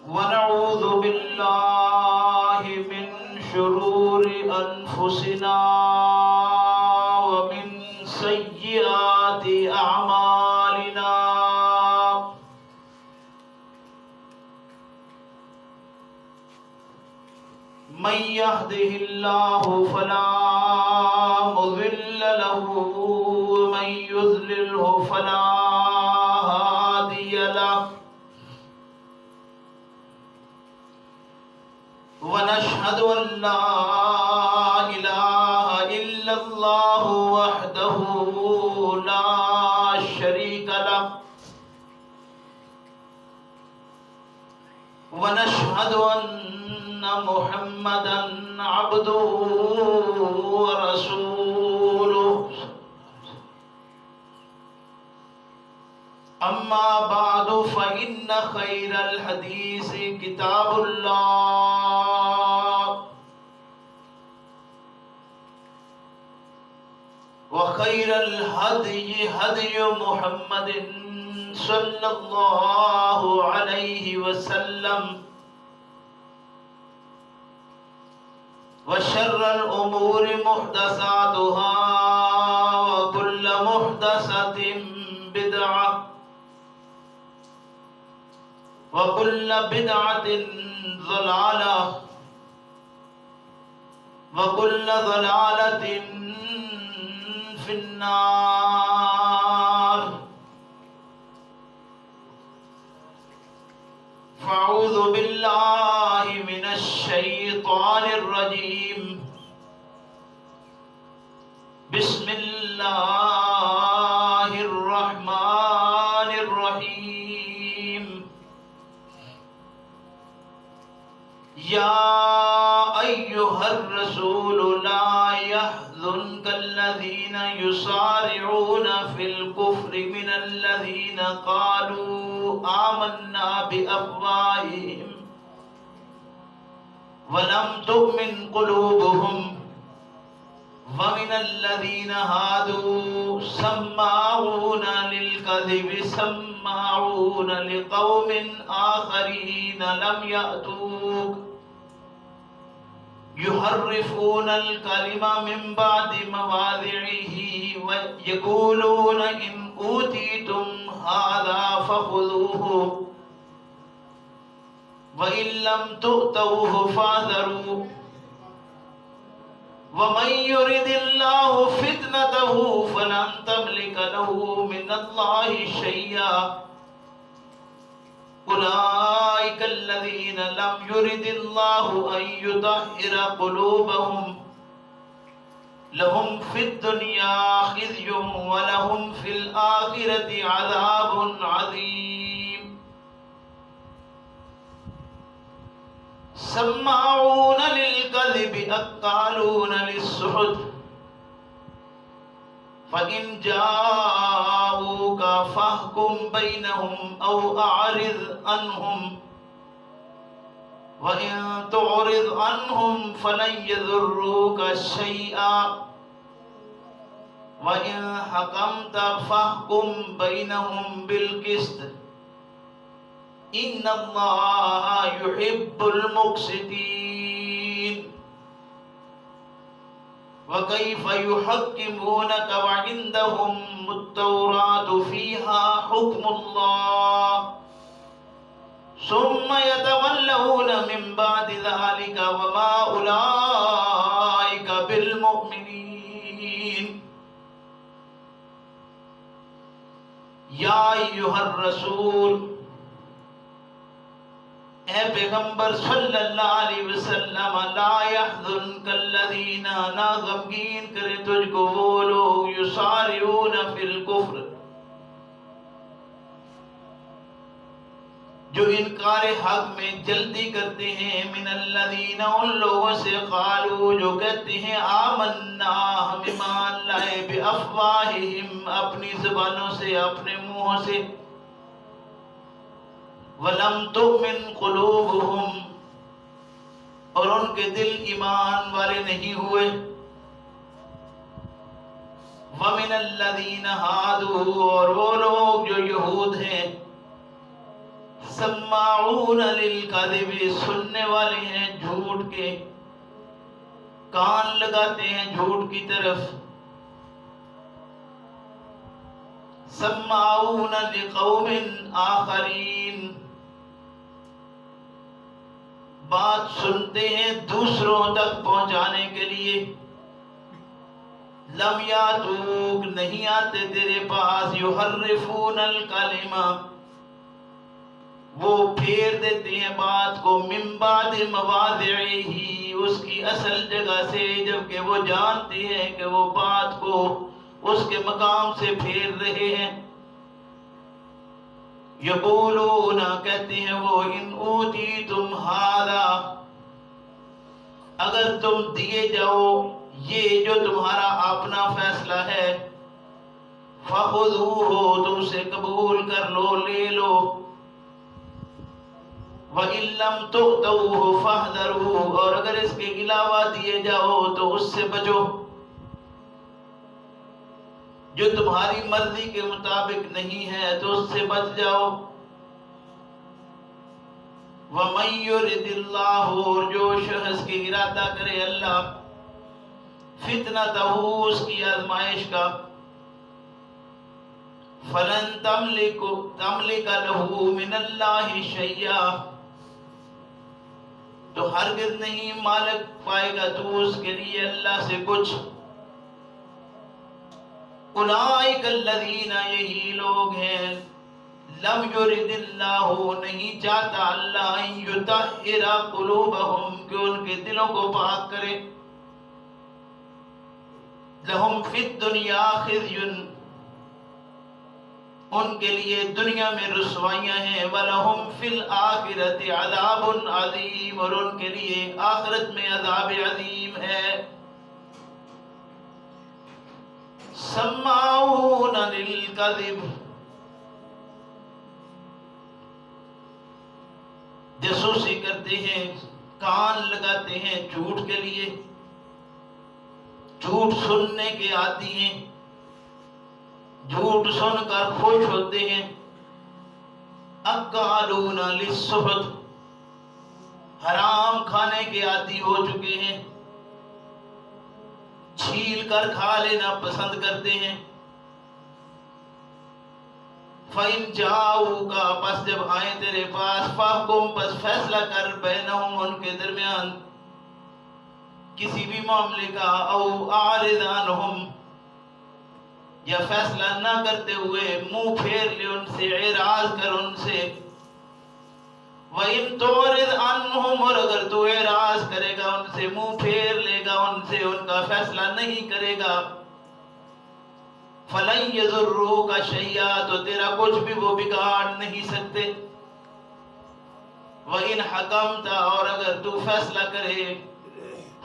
ونعوذ بالله من شرور أنفسنا ومن سيئات أعمالنا. من يهده الله فلا مضل له ومن يضلله فلا هادي له. ونشهد أن لا إله إلا الله وحده لا شريك له. ونشهد أن محمدا عبده ورسوله. أما بعد فإن خير الحديث كتاب الله وخير الهدي هدي محمد صلى الله عليه وسلم وشر الأمور محدثاتها وكل محدثة بدعة وكل بدعة ضلالة وكل ضلالة في النار. فأعوذ بالله من الشيطان الرجيم. بسم الله الرحمن الرحيم. يا أيها الرسول لا يحزنك الذين يسارعون في الكفر من الذين قالوا آمنا بأفواههم ولم تؤمن قلوبهم ومن الذين هادوا سماعون للكذب سماعون لقوم آخرين لم يأتوك يحرفون الكلم من بعد مواضعه ويقولون إن أوتيتم هذا فخذوه وإن لم تؤتوه فاحذروا ومن يرد الله فتنته فلن تملك له من الله شيئا. أولئك الذين لم يرد الله أن يطهر قلوبهم لهم في الدنيا خزي ولهم في الآخرة عذاب عظيم. سماعون للكذب أكالون للسحت فإن جاءوك فاحكم بينهم أو أعرض عنهم وإن تعرض عنهم فلن يضروك شيئا وإن حكمت فاحكم بينهم بالقسط إن الله يحب المقسطين. وكيف يحكمونك وعندهم التوراة فيها حكم الله ثم يتولون من بعد ذلك وما أولئك بالمؤمنين. يا أيها الرسول اے پیغمبر صلی اللہ علیہ وسلم لا يحزنك الذین نہ غمگین کرے تجھ کو وہ لوگ یسارعون فی الکفر جو انکار حق میں جلدی کرتے ہیں من الذین ان لوگوں سے قالوا جو کہتے ہیں آمنا ہم ایمان لائے بافواہہم اپنی زبانوں سے اپنے منہوں سے وَلَمْ تُؤْمِنْ قُلُوبُهُمْ اور ان کے دل ایمان والے نہیں ہوئے وَمِنَ الَّذِينَ هَادُوا اور وہ لوگ جو یہود ہیں سماعون للکذب، سننے والے ہیں جھوٹ کے، کان لگاتے ہیں جھوٹ کی طرف. سماعون لقوم آخرین، بات سنتے ہیں دوسروں تک پہنچانے کے لیے. لم یاتوک، نہیں آتے تیرے پاس. یحرفون الکلمہ، وہ پھیر دیتے ہیں بات کو. من بعد مواضعہ، اس کی اصل جگہ سے، جبکہ وہ جانتے ہیں کہ وہ بات کو اس کے مقام سے پھیر رہے ہیں. یقولون، کہتے ہیں وہ، ان اوتیتم ھذا، اگر تم دیے جاؤ یہ جو تمہارا اپنا فیصلہ ہے، فخذوہ، تم اسے قبول کر لو، لے لو. وَإِن لَّمْ تُؤْتَوْهُ فَاحْذَرُوا، اور اگر اس کے علاوہ دیے جاؤ تو اس سے بچو. جو تمہاری مرضی کے مطابق نہیں ہے تو اس سے بچ جاؤ. وَمَن يُرِدِ اللَّهُ، اور جو شخص کی ارادہ کرے اللہ، فتنتہ، اس کی آزمائش کا، فلن تملک لہ من اللہ شیئا، تو ہرگز نہیں مالک پائے گا تو اس کے لیے اللہ سے کچھ. اولئک الذین، یہی لوگ ہیں، لم یرد اللہ، نہیں چاہتا اللہ، ان یطہر قلوبہم، کہ ان کے دلوں کو پاک کرے. لہم فی الدنیا خزی، ان کے لیے دنیا میں رسوائیاں ہیں. وَلَهُمْ فِي الْآخِرَةِ عَذَابٌ عَظِيمٌ، اور ان کے لیے آخرت میں عذاب عظیم ہے. سماعون للکذب، جاسوسی کرتے ہیں، کان لگاتے ہیں جھوٹ کے لیے، جھوٹ سننے کے عادی ہیں، جھوٹ سن کر خوش ہوتے ہیں. اکالون للسحت، حرام کھانے کے عادی ہو چکے ہیں، چھیل کر کھا لینا پسند کرتے ہیں. فَإِن جَاءُوكَ، پس جب آئیں تیرے پاس، فَاحْكُم، پس فیصلہ کر، بینہم، ان کے درمیان، کسی بھی معاملے کا. او اعرض عنہم، یا فیصلہ نہ کرتے ہوئے منہ پھیر لے ان سے، اعراض کر ان سے. وَإِن تُعْرِضْ عَنْهُمْ، اور اگر تو اعراض کرے گا ان سے، منہ پھیر لے گا ان سے، ان کا فیصلہ نہیں کرے گا، فَلَن يَضُرُّوكَ شَيْئًا، تو تیرا کچھ بھی وہ بگاڑ نہیں سکتے. وَإِنْ حَكَمْتَ، اور اگر تو فیصلہ کرے،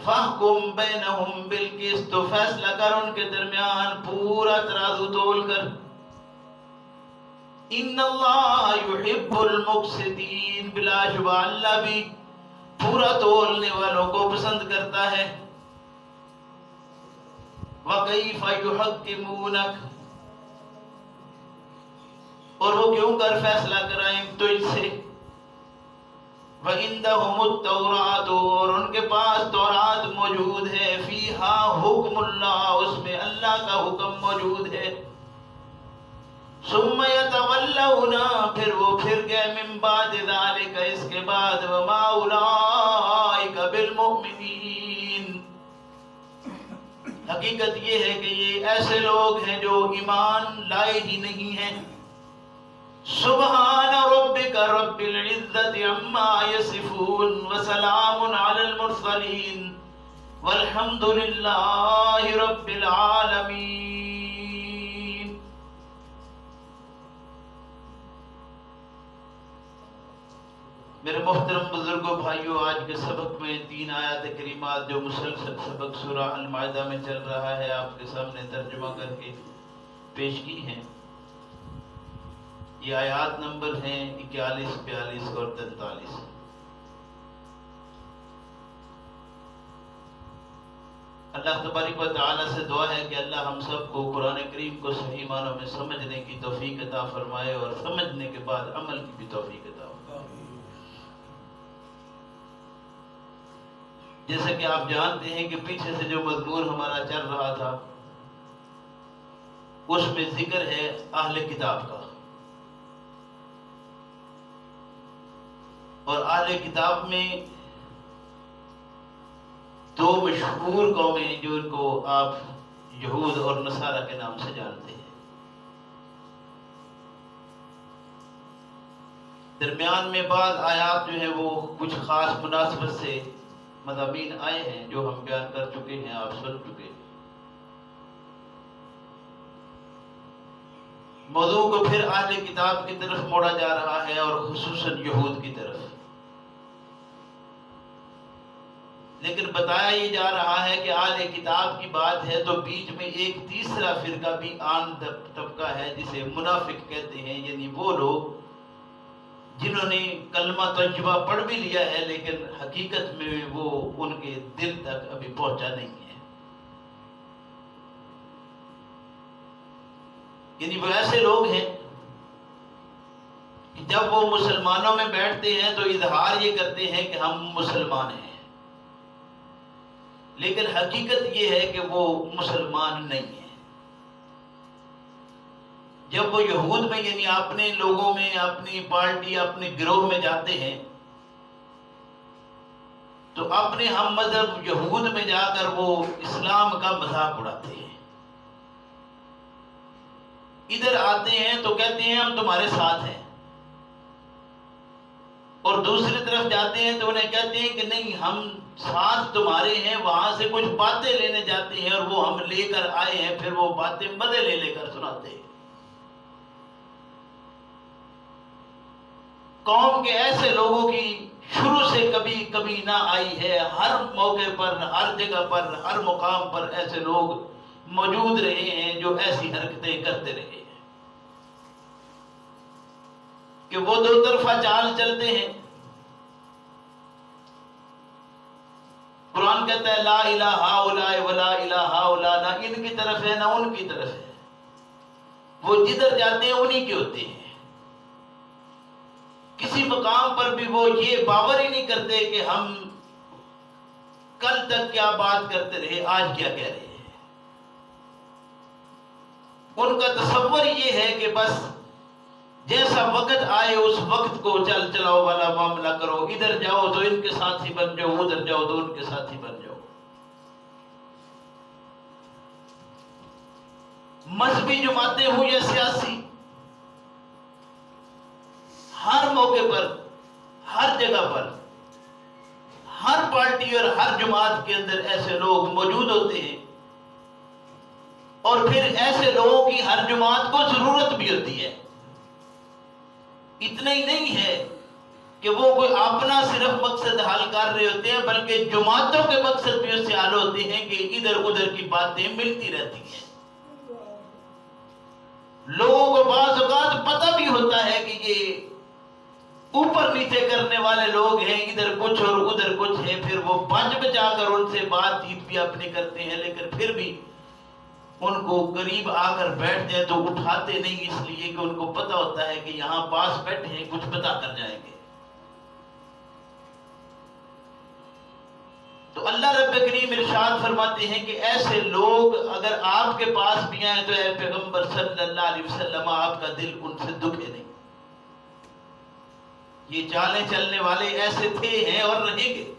فَاحْكُم بَيْنَهُمْ بِالْقِسْطِ، تو فیصلہ کر ان کے درمیان پورا ترازو تول کر. ان اللہ یحب المقسطین، بلا شبہ اللہ بھی پورا تولنے والوں کو پسند کرتا ہے. وَكَيْفَ يُحَكِّمُونَكَ، اور وہ کیوں کر فیصلہ کرائیں تجھ سے. وَعِندَهُمُ التَّوْرَاةُ، اور ان کے پاس تورات موجود ہے. فِيهَا حُکْمُ اللَّهِ، اس میں اللہ کا حکم موجود ہے. ثُمَّ يَتَوَلَّوْنَ، پھر وہ پھر گئے، مِن بَعْدِ ذَلِكَ، اس کے بعد. وَمَا أُولَئِكَ بِالْمُؤْمِنِينَ، حقیقت یہ ہے کہ یہ ایسے لوگ ہیں جو ایمان لائے ہی نہیں ہیں. سبحان ربک رب العزت عما یصفون، وسلام علی المرسلین، والحمد للہ رب العالمین. میرے محترم بزرگوں، بھائیوں، آج کے سبق میں 3 آیات کریمات جو مسلسل سبق سورہ المائدہ میں چل رہا ہے، آپ کے سامنے ترجمہ کر کے پیش کی ہیں. یہ آیات نمبر ہیں 41، 42 اور 43. اللہ تبارک و تعالی سے دعا ہے کہ اللہ ہم سب کو قرآن کریم کو صحیح معنوں میں سمجھنے کی توفیق عطا فرمائے، اور سمجھنے کے بعد عمل کی بھی توفیق عطا فرمائے. جیسا کہ آپ جانتے ہیں کہ پیچھے سے جو مضمون ہمارا چل رہا تھا اس میں ذکر ہے اہل کتاب کا، اور اہل کتاب میں دو مشہور قومیں جن کو آپ یہود اور نصارہ کے نام سے جانتے ہیں، درمیان میں بعض آیات جو ہیں وہ کچھ خاص مناسبت سے مضامین آئے ہیں جو ہم بیان کر چکے ہیں، آپ سن چکے ہیں۔ موضوع کو پھر اہل کتاب کی طرف موڑا جا رہا ہے، اور خصوصاً یہود کی طرف، لیکن بتایا یہ جا رہا ہے کہ اہل کتاب کی بات ہے تو بیچ میں ایک تیسرا فرقہ بھی عام طبقہ ہے جسے منافق کہتے ہیں، یعنی وہ لوگ جنہوں نے کلمہ طیبہ پڑھ بھی لیا ہے لیکن حقیقت میں وہ ان کے دل تک ابھی پہنچا نہیں ہے، یعنی وہ ایسے لوگ ہیں کہ جب وہ مسلمانوں میں بیٹھتے ہیں تو اظہار یہ کرتے ہیں کہ ہم مسلمان ہیں، لیکن حقیقت یہ ہے کہ وہ مسلمان نہیں ہیں۔ جب وہ یہود میں یعنی اپنے لوگوں میں، اپنی پارٹی، اپنے گروہ میں جاتے ہیں تو اپنے ہم مذہب یہود میں جا کر وہ اسلام کا مذاق اڑاتے ہیں، ادھر آتے ہیں تو کہتے ہیں ہم تمہارے ساتھ ہیں، اور دوسری طرف جاتے ہیں تو انہیں کہتے ہیں کہ نہیں ہم ساتھ تمہارے ہیں، وہاں سے کچھ باتیں لینے جاتے ہیں اور وہ ہم لے کر آئے ہیں، پھر وہ باتیں مزے لے لے کر سناتے ہیں۔ قوم کے ایسے لوگوں کی شروع سے کبھی کبھی نہ آئی ہے، ہر موقع پر، ہر جگہ پر، ہر مقام پر ایسے لوگ موجود رہے ہیں جو ایسی حرکتیں کرتے رہے ہیں کہ وہ دو طرفہ چال چلتے ہیں۔ قرآن کہتا ہے لا الہ ہؤلاء ولا الہ ہؤلاء، نہ ان کی طرف ہے نہ ان کی طرف ہے، وہ جدھر جاتے ہیں انہی کے ہوتے ہیں۔ کسی مقام پر بھی وہ یہ باور ہی نہیں کرتے کہ ہم کل تک کیا بات کرتے رہے، آج کیا کہہ رہے ہیں۔ ان کا تصور یہ ہے کہ بس جیسا وقت آئے اس وقت کو چل چلاؤ والا معاملہ کرو، ادھر جاؤ تو ان کے ساتھی بن جاؤ، ادھر جاؤ تو ان کے ساتھی بن جاؤ۔ مذہبی جماعتیں ہوں یا سیاسی، ہر موقع پر، ہر جگہ پر، ہر پارٹی اور ہر جماعت کے اندر ایسے لوگ موجود ہوتے ہیں، اور پھر ایسے لوگوں کی ہر جماعت کو ضرورت بھی ہوتی ہے۔ اتنا ہی نہیں ہے کہ وہ کوئی اپنا صرف مقصد حل کر رہے ہوتے ہیں، بلکہ جماعتوں کے مقصد بھی اس سے حل ہوتے ہیں کہ ادھر ادھر کی باتیں ملتی رہتی ہیں۔ لوگوں کو بعض اوقات پتہ بھی ہوتا ہے کہ یہ اوپر نیچے کرنے والے لوگ ہیں، ادھر کچھ اور ادھر کچھ ہے، پھر وہ بچ بچا کر ان سے بات چیت بھی اپنی کرتے ہیں، لیکن پھر بھی ان کو قریب آ کر بیٹھ جائے تو اٹھاتے نہیں، اس لیے کہ ان کو پتہ ہوتا ہے کہ یہاں پاس بیٹھے ہیں کچھ بتا کر جائیں گے۔ تو اللہ رب کریم ارشاد فرماتے ہیں کہ ایسے لوگ اگر آپ کے پاس بھی آئیں تو اے پیغمبر صلی اللہ علیہ وسلم آپ کا دل ان سے دکھے نہیں۔ یہ چالیں چلنے والے ایسے تھے، ہیں اور رہیں گے۔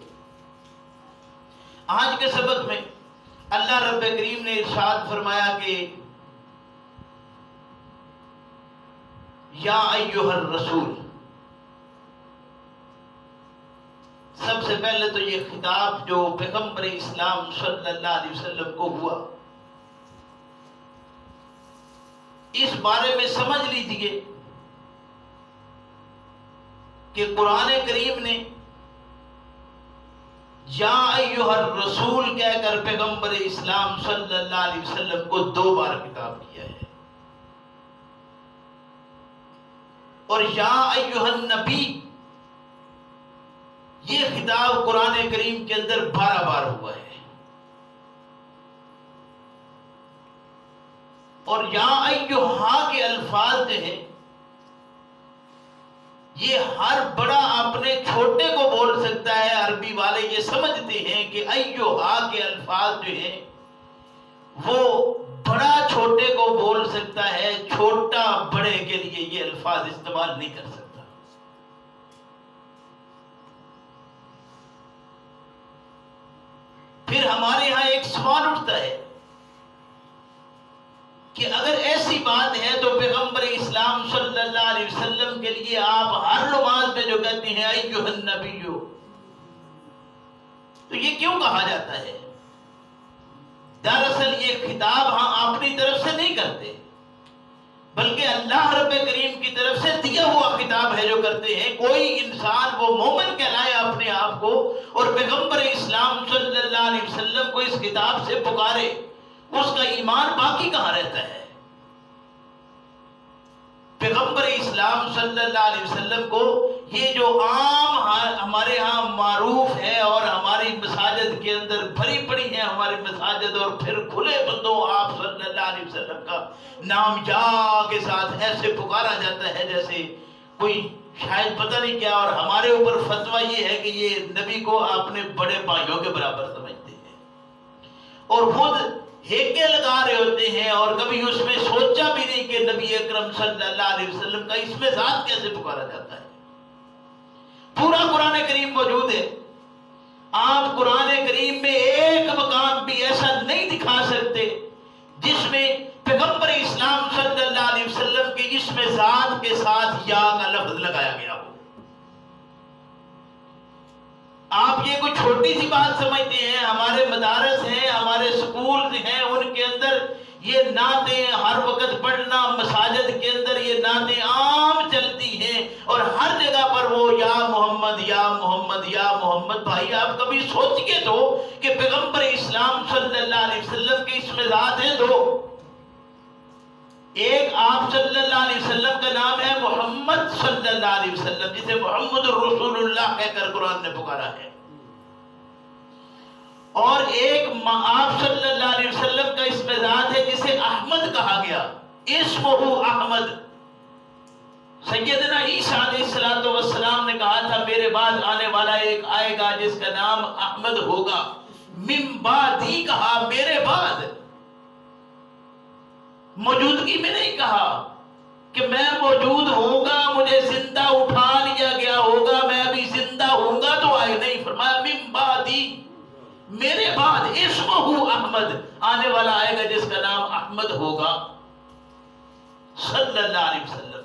آج کے سبق میں اللہ رب کریم نے ارشاد فرمایا کہ یا ایھا الرسول، سب سے پہلے تو یہ خطاب جو پیغمبر اسلام صلی اللہ علیہ وسلم کو ہوا، اس بارے میں سمجھ لیجئے کہ قرآن کریم نے یا ایھا الرسول کہہ کر پیغمبر اسلام صلی اللہ علیہ وسلم کو 2 بار خطاب کیا ہے، اور یا ایھا النبی یہ خطاب قرآن کریم کے اندر 12 بار ہوا ہے، اور یا ایھا کے الفاظ جو ہیں یہ ہر بڑا اپنے چھوٹے کو بول سکتا ہے، عربی والے یہ سمجھتے ہیں کہ ایھا کے الفاظ جو ہیں وہ بڑا چھوٹے کو بول سکتا ہے، چھوٹا بڑے کے لیے یہ الفاظ استعمال نہیں کر سکتا۔ پھر ہمارے ہاں ایک سوال اٹھتا ہے کہ اگر ایسی بات ہے تو پیغمبر اسلام صلی اللہ علیہ وسلم کے لیے آپ ہر نماز میں جو کہتے ہیں ایھا النبی، تو یہ کیوں کہا جاتا ہے؟ دراصل یہ خطاب ہاں اپنی طرف سے نہیں کرتے، بلکہ اللہ رب کریم کی طرف سے دیا ہوا خطاب ہے جو کرتے ہیں۔ کوئی انسان وہ مومن کہلائے اپنے آپ کو اور پیغمبر اسلام صلی اللہ علیہ وسلم کو اس خطاب سے پکارے، اس کا ایمان باقی کہاں رہتا ہے؟ پیغمبر اسلام صلی اللہ علیہ وسلم کو یہ جو عام ہمارے ہاں معروف ہے، اور ہماری مساجد کے اندر بھری پڑی ہیں ہماری مساجد، اور پھر کھلے بندوں آپ صلی اللہ علیہ وسلم کا نام جا کے ساتھ ایسے پکارا جاتا ہے جیسے کوئی شاید پتہ نہیں کیا، اور ہمارے اوپر فتویٰ یہ ہے کہ یہ نبی کو اپنے بڑے بھائیوں کے برابر سمجھتے ہیں، اور خود ہیکے لگا رہے ہوتے ہیں، اور کبھی اس میں سوچا بھی نہیں کہ نبی اکرم صلی اللہ علیہ وسلم کا اس میں ذات کیسے پکارا جاتا ہے۔ پورا قرآن کریم موجود ہے، آپ قرآن کریم میں ایک مقام بھی ایسا نہیں دکھا سکتے جس میں پیغمبر اسلام صلی اللہ علیہ وسلم کے اسم ذات کے ساتھ یا کا لفظ لگایا گیا ہو۔ آپ یہ کوئی چھوٹی سی بات سمجھتے ہیں؟ ہمارے مدارس ہیں، ہمارے سکول ہیں، ان کے اندر یہ نعتیں ہر وقت پڑھنا، مساجد کے اندر یہ نعتیں عام چلتی ہیں، اور ہر جگہ پر وہ یا محمد یا محمد یا محمد۔ بھائی آپ کبھی سوچئے تو کہ پیغمبر اسلام صلی اللہ علیہ وسلم کے اسم ذات ہیں دو، ایک آپ صلی اللہ علیہ وسلم کا نام ہے محمد صلی اللہ علیہ وسلم، جسے محمد الرسول اللہ کہہ کر قرآن نے پکارا ہے، اور ایک آپ صلی اللہ علیہ وسلم کا اسم ذات ہے جسے احمد کہا گیا، اسمہ احمد۔ سیدنا عیسیٰ علیہ السلام نے کہا تھا میرے بعد آنے والا ایک آئے گا جس کا نام احمد ہوگا، من بعدی کہا، میرے بعد، موجودگی میں نہیں کہا کہ میں موجود ہوں گا، مجھے زندہ اٹھا لیا گیا ہوگا، میں ابھی زندہ ہوں گا تو آئے، نہیں، فرمایا من بعدی، میرے بعد، اسمہ احمد، آنے والا آئے گا جس کا نام احمد ہوگا، صلی اللہ علیہ وسلم۔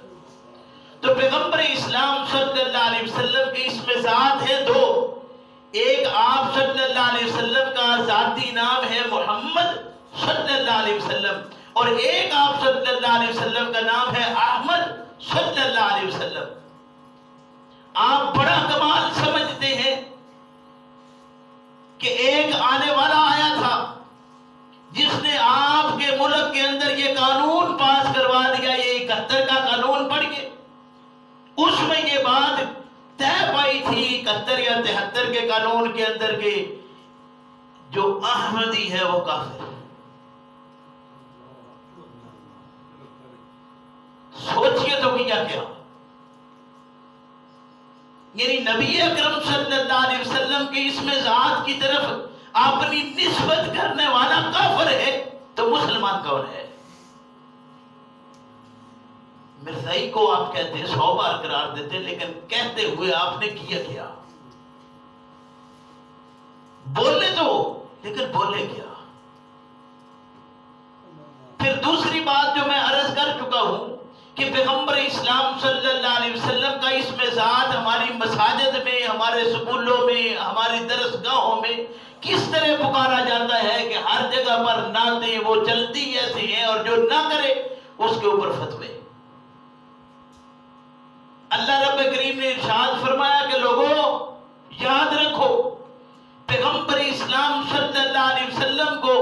تو پیغمبر اسلام صلی اللہ علیہ وسلم کے اسم ذات ہے دو، ایک آپ صلی اللہ علیہ وسلم کا ذاتی نام ہے محمد صلی اللہ علیہ وسلم، اور ایک آپ صلی اللہ علیہ وسلم کا نام ہے احمد صلی اللہ علیہ وسلم۔ آپ بڑا کمال سمجھتے ہیں کہ ایک آنے والا آیا تھا جس نے آپ کے ملک کے اندر یہ قانون پاس کروا دیا، یہ 71 کا قانون پڑھیے، اس میں یہ بات طے پائی تھی 71 یا 73 کے قانون کے اندر کہ جو احمدی ہے وہ کافر ہے۔ سوچئے تو کیا یعنی نبی اکرم صلی اللہ علیہ وسلم کے اسم ذات کی طرف اپنی نسبت کرنے والا کافر ہے تو مسلمان کون ہے؟ مرزائی کو آپ کہتے ہیں 100 بار قرار دیتے، لیکن کہتے ہوئے آپ نے کیا بولے تو، لیکن بولے کیا؟ پھر دوسری بات جو میں عرض کر چکا ہوں کہ پیغمبر اسلام صلی اللہ علیہ وسلم کا اسم ذات ہماری مساجد میں، ہمارے سکولوں میں، ہماری درسگاہوں میں کس طرح پکارا جاتا ہے کہ ہر جگہ پر نعتیں وہ چلتی ایسی ہیں، اور جو نہ کرے اس کے اوپر فتوے۔ اللہ رب کریم نے ارشاد فرمایا کہ لوگوں یاد رکھو، پیغمبر اسلام صلی اللہ علیہ وسلم کو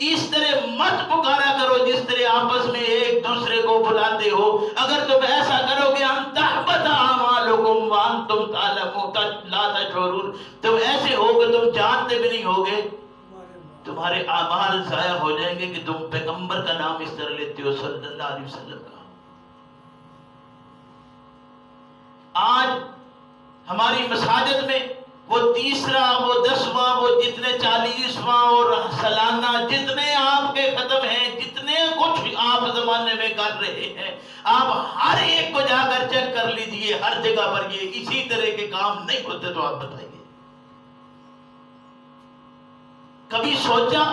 اس طرح مت پکارا کرو جس طرح آپس میں ایک دوسرے کو بلاتے ہو۔ اگر تم ایسا کرو گے ان تحبط اعمالکم وانتم تعلمون لا تشعرون، تم ایسے ہو کہ تم جانتے بھی نہیں ہوگے، تمہارے اعمال ضائع ہو جائیں گے کہ تم پیغمبر کا نام اس طرح لیتے ہو صلی اللہ علیہ وسلم کا۔ آج ہماری مساجد میں وہ تیسرا، وہ 10واں، وہ جتنے 40واں اور سالانہ جتنے آپ کے ختم ہیں، جتنے کچھ آپ زمانے میں کر رہے ہیں، آپ ہر ایک کو جا کر چیک کر لیجئے، ہر جگہ پر یہ اسی طرح کے کام نہیں ہوتے، تو آپ بتائیے کبھی سوچا؟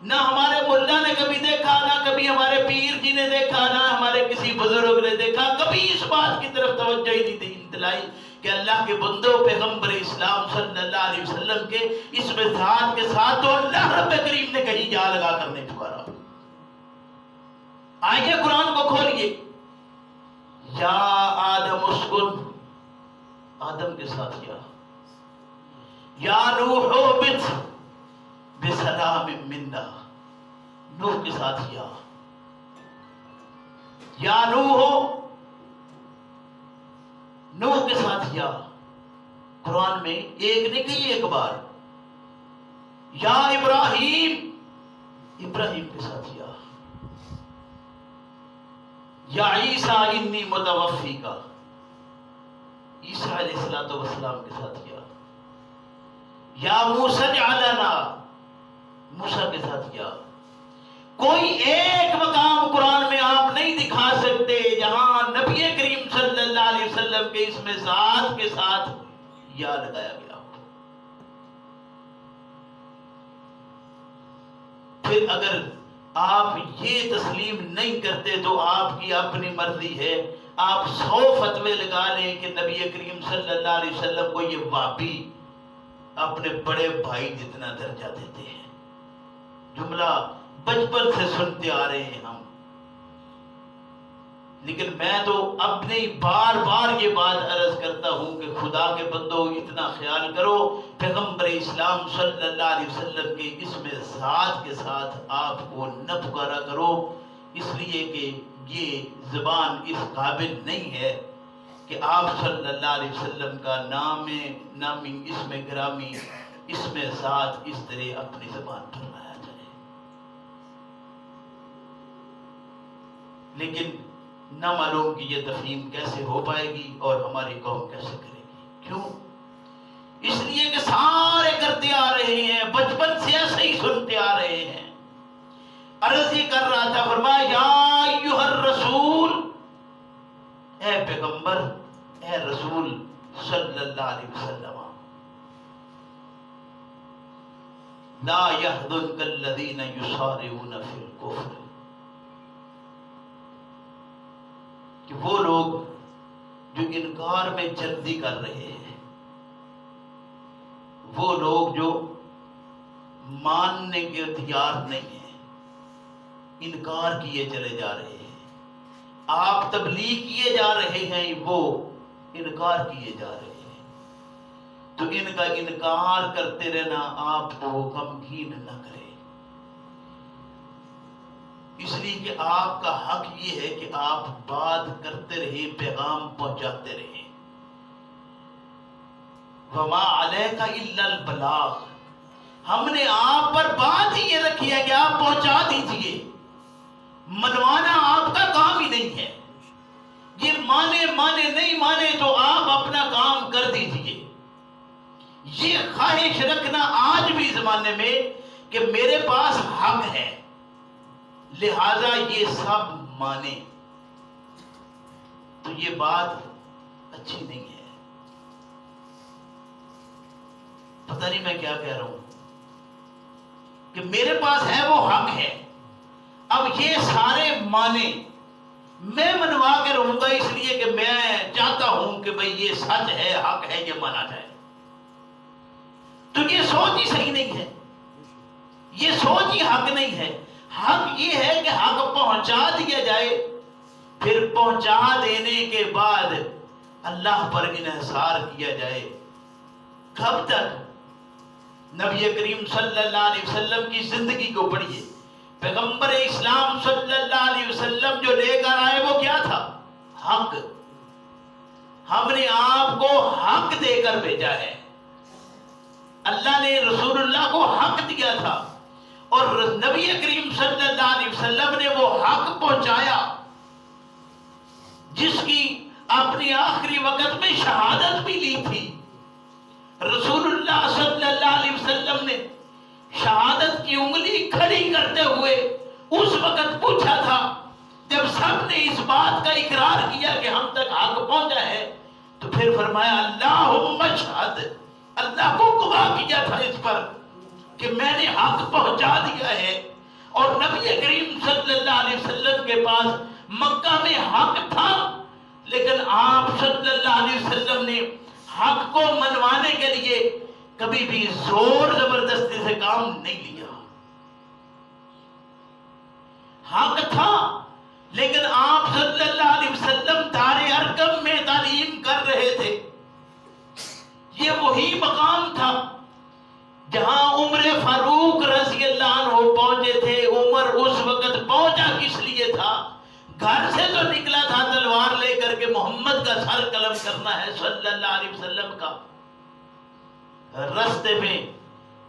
نہ ہمارے ملا نے کبھی دیکھا، نہ کبھی ہمارے پیر جی نے دیکھا، نہ ہمارے کسی بزرگ نے دیکھا، کبھی اس بات کی طرف توجہ ہی نہیں دلائی کہ اللہ کے بندوں پیغمبر اسلام صلی اللہ علیہ وسلم کے اس میں ذات کے ساتھ تو اللہ رب کریم نے کہیں جا لگا کر نہیں پکارا۔ آئیے قرآن کو کھولیے، یا آدم اسکن، آدم کے ساتھ یا نوح اہبط بسلام منا، نوح کے ساتھ یا نوح، نوح کے ساتھ قرآن میں ایک نہیں کہی ایک بار، یا ابراہیم، ابراہیم کے ساتھ یا عیسیٰ انی متوفی کا، عیسیٰ علیہ السلام کے ساتھ یا موسیٰ جعلنا، موسیٰ کے ساتھ کوئی ایک مقام قرآن میں آپ نہیں دکھا سکتے جہاں نبی کریم صلی اللہ علیہ وسلم کے اس میں ذات کے ساتھ یا لگایا گیا ہو۔ پھر اگر آپ یہ تسلیم نہیں کرتے تو آپ کی اپنی مرضی ہے، آپ 100 فتوے لگا لیں کہ نبی کریم صلی اللہ علیہ وسلم کو یہ وہابی اپنے بڑے بھائی جتنا درجہ دیتے ہیں، جملہ بچپن سے سنتے آ رہے ہیں ہم، لیکن میں تو اپنے بار بار یہ بات عرض کرتا ہوں کہ خدا کے بندو اتنا خیال کرو، پیغمبر اسلام صلی اللہ علیہ وسلم کے اس میں ذات کے ساتھ آپ کو نہ پکارا کرو، اس لیے کہ یہ زبان اس قابل نہیں ہے کہ آپ صلی اللہ علیہ وسلم کا نامی اسم گرامی، اسم ذات اس طرح اپنی زبان پر لایا جائے۔ لیکن نہ معلوم کہ یہ تفہیم کیسے ہو پائے گی اور ہماری قوم کیسے کرے گی۔ کیوں؟ اس لیے کہ سارے کرتے آ رہے ہیں، بچپن سے ایسے ہی سنتے آ رہے ہیں۔ عرض ہی کر رہا تھا، فرمایا یا ایھا الرسول، اے پیغمبر، اے رسول صلی اللہ علیہ وسلم، لا يحزنك الذين يسارعون في الكفر، کہ وہ لوگ جو انکار میں جلدی کر رہے ہیں، وہ لوگ جو ماننے کے تیار نہیں ہیں، انکار کیے چلے جا رہے ہیں، آپ تبلیغ کیے جا رہے ہیں، وہ انکار کیے جا رہے ہیں، تو ان کا انکار کرتے رہنا آپ کو غمگین نہ کرے، اس لیے کہ آپ کا حق یہ ہے کہ آپ بات کرتے رہیں، پیغام پہنچاتے رہیں۔ وما علیک الا البلاغ، ہم نے آپ پر بات ہی یہ رکھی ہے کہ آپ پہنچا دیجئے، منوانا آپ کا کام ہی نہیں ہے، یہ مانے نہیں مانے تو آپ اپنا کام کر دیجئے۔ یہ خواہش رکھنا آج بھی زمانے میں کہ میرے پاس حق ہے لہذا یہ سب مانے، تو یہ بات اچھی نہیں ہے۔ پتہ نہیں میں کیا کہہ رہا ہوں کہ میرے پاس ہے وہ حق ہے، اب یہ سارے مانے، میں منوا کے رہوں گا اس لیے کہ میں چاہتا ہوں کہ بھئی یہ سچ ہے، حق ہے، یہ مانا جائے، تو یہ سوچ ہی صحیح نہیں ہے، یہ سوچ ہی حق نہیں ہے۔ حق یہ ہے کہ حق پہنچا دیا جائے، پھر پہنچا دینے کے بعد اللہ پر انحصار کیا جائے۔ کب تک؟ نبی کریم صلی اللہ علیہ وسلم کی زندگی کو پڑھیے، پیغمبر اسلام صلی اللہ علیہ وسلم جو لے کر آئے وہ کیا تھا؟ حق۔ ہم نے آپ کو حق دے کر بھیجا ہے، اللہ نے رسول اللہ کو حق دیا تھا اور نبی کریم صلی اللہ علیہ وسلم نے وہ حق پہنچایا، جس کی اپنی آخری وقت میں شہادت بھی لی تھی۔ رسول شہادت کی انگلی کھڑی کرتے ہوئے اس وقت پوچھا تھا جب سب نے اس بات کا اقرار کیا کہ ہم تک حق پہنچا ہے، تو پھر فرمایا اللہم اشہد، اللہ کو گواہ کیا تھا اس پر کہ میں نے حق پہنچا دیا ہے۔ اور نبی کریم صلی اللہ علیہ وسلم کے پاس مکہ میں حق تھا، لیکن آپ صلی اللہ علیہ وسلم نے حق کو منوانے کے لیے کبھی بھی زور زبردستی سے کام نہیں لیا۔ حق تھا، لیکن آپ صلی اللہ علیہ وسلم دار ارقم میں تعلیم کر رہے تھے۔ یہ وہی مقام تھا جہاں عمر فاروق رضی اللہ عنہ پہنچے تھے۔ عمر اس وقت پہنچا کس لیے تھا؟ گھر سے تو نکلا تھا تلوار لے کر کے محمد کا سر قلم کرنا ہے صلی اللہ علیہ وسلم کا۔ راستے میں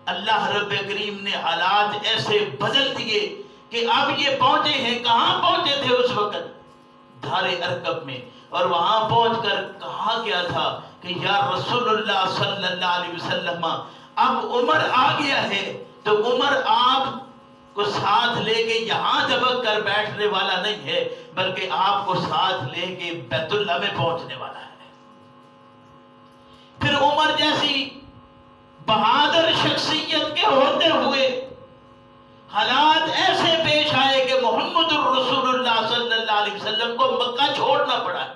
اللہ رب کریم نے حالات ایسے بدل دیے کہ اب یہ پہنچے ہیں، کہاں پہنچے تھے اس وقت؟ دار ارقم میں۔ اور وہاں پہنچ کر کہا گیا تھا کہ یا رسول اللہ صلی اللہ علیہ وسلم، اب عمر آ گیا ہے تو عمر آپ کو ساتھ لے کے یہاں دبک کر بیٹھنے والا نہیں ہے، بلکہ آپ کو ساتھ لے کے بیت اللہ میں پہنچنے والا ہے۔ پھر عمر جیسی بہادر شخصیت کے ہوتے ہوئے حالات ایسے پیش آئے کہ محمد الرسول اللہ صلی اللہ علیہ وسلم کو مکہ چھوڑنا پڑا ہے۔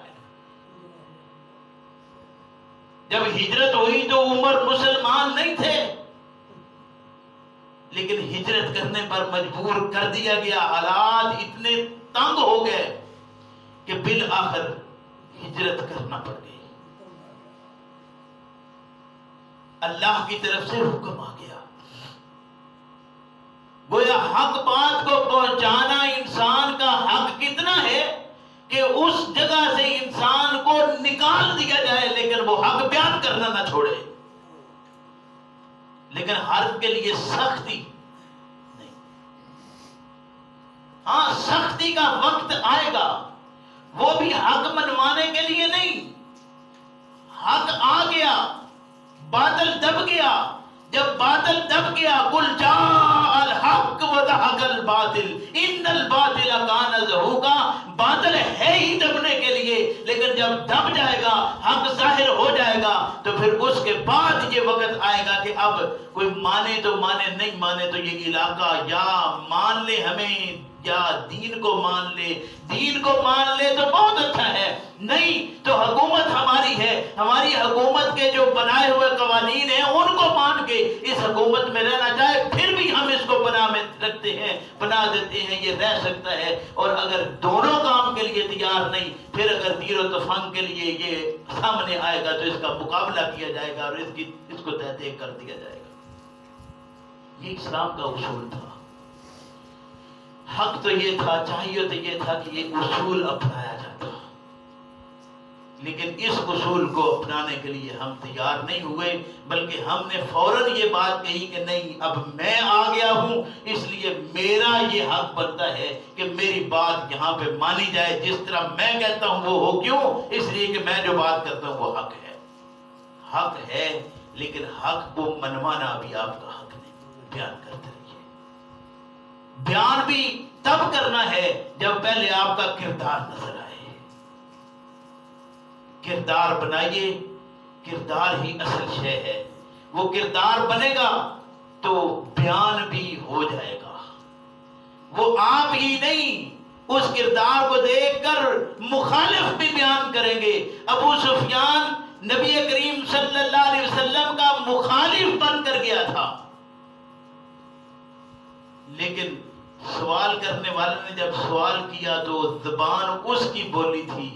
جب ہجرت ہوئی تو عمر مسلمان نہیں تھے، لیکن ہجرت کرنے پر مجبور کر دیا گیا۔ حالات اتنے تنگ ہو گئے کہ بالآخر ہجرت کرنا پڑ گئی۔ اللہ کی طرف سے حکم آ گیا، گویا حق بات کو پہنچانا انسان کا حق کتنا ہے کہ اس جگہ سے انسان کو نکال دیا جائے، لیکن وہ حق بیان کرنا نہ چھوڑے۔ لیکن حق کے لیے سختی نہیں۔ ہاں، سختی کا وقت آئے گا، وہ بھی حق منوانے کے لیے نہیں۔ حق آ گیا، باطل دب گیا۔ جب باطل دب گیا، قل جاء الحق وزهق الباطل ان الباطل کان زہوقا، باطل ہے ہی دبنے کے لیے، لیکن جب دب جائے گا، حق ظاہر ہو جائے گا، تو پھر اس کے بعد یہ وقت آئے گا کہ اب کوئی مانے تو مانے، نہیں مانے تو یہ علاقہ یا مان لے ہمیں یا دین کو مان لے۔ دین کو مان لے تو بہت اچھا ہے، نہیں تو حکومت ہماری ہے، ہماری حکومت کے جو بنائے ہوئے قوانین ہیں ان کو مان کے اس حکومت میں رہنا چاہے، پھر بھی ہم اس کو پناہ میں رکھتے ہیں، پناہ دیتے ہیں، یہ رہ سکتا ہے۔ اور اگر دونوں کام کے لیے تیار نہیں، پھر اگر تیر و تفنگ کے لیے یہ سامنے آئے گا تو اس کا مقابلہ کیا جائے گا اور اس کو تحت ایک کر دیا جائے گا۔ یہ اسلام کا اصول تھا۔ حق تو یہ تھا، چاہیے تو یہ تھا کہ یہ اصول اپنایا جاتا، لیکن اس اصول کو اپنانے کے لیے ہم تیار نہیں ہوئے، بلکہ ہم نے فوراً یہ بات کہی کہ نہیں، اب میں آ گیا ہوں، اس لیے میرا یہ حق بنتا ہے کہ میری بات یہاں پہ مانی جائے، جس طرح میں کہتا ہوں وہ ہو۔ کیوں؟ اس لیے کہ میں جو بات کرتا ہوں وہ حق ہے۔ حق ہے، لیکن حق کو منوانا بھی آپ کا حق نہیں۔ بیان کرتے رہیے۔ بیان بھی تب کرنا ہے جب پہلے آپ کا کردار نظر آئے۔ کردار بنائیے، کردار ہی اصل شے ہے۔ وہ کردار بنے گا تو بیان بھی ہو جائے گا۔ وہ آپ ہی نہیں، اس کردار کو دیکھ کر مخالف بھی بیان کریں گے۔ ابو سفیان نبی کریم صلی اللہ علیہ وسلم کا مخالف بن کر گیا تھا، لیکن سوال کرنے والے نے جب سوال کیا تو زبان اس کی بولی تھی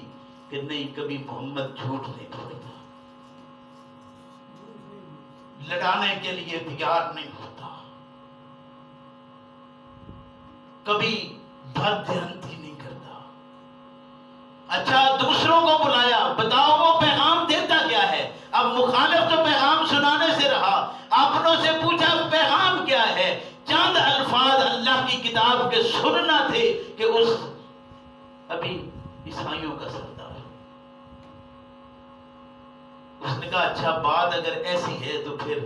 کہ نہیں، کبھی محمد جھوٹ نہیں بولتا، لڑانے کے لیے تیار نہیں ہوتا، کبھی بددھیانتی نہیں کرتا۔ اچھا، دوسروں کو بلایا، بتاؤ وہ پیغام دیتا کیا ہے؟ اب مخالف تو پیغام سنانے سے رہا، اپنوں سے پوچھا پیغام کیا ہے؟ چند الفاظ اللہ کی کتاب کے سننا تھے کہ اس ابھی عیسائیوں کا سردار، اس نے کہا اچھا بات اگر ایسی ہے تو پھر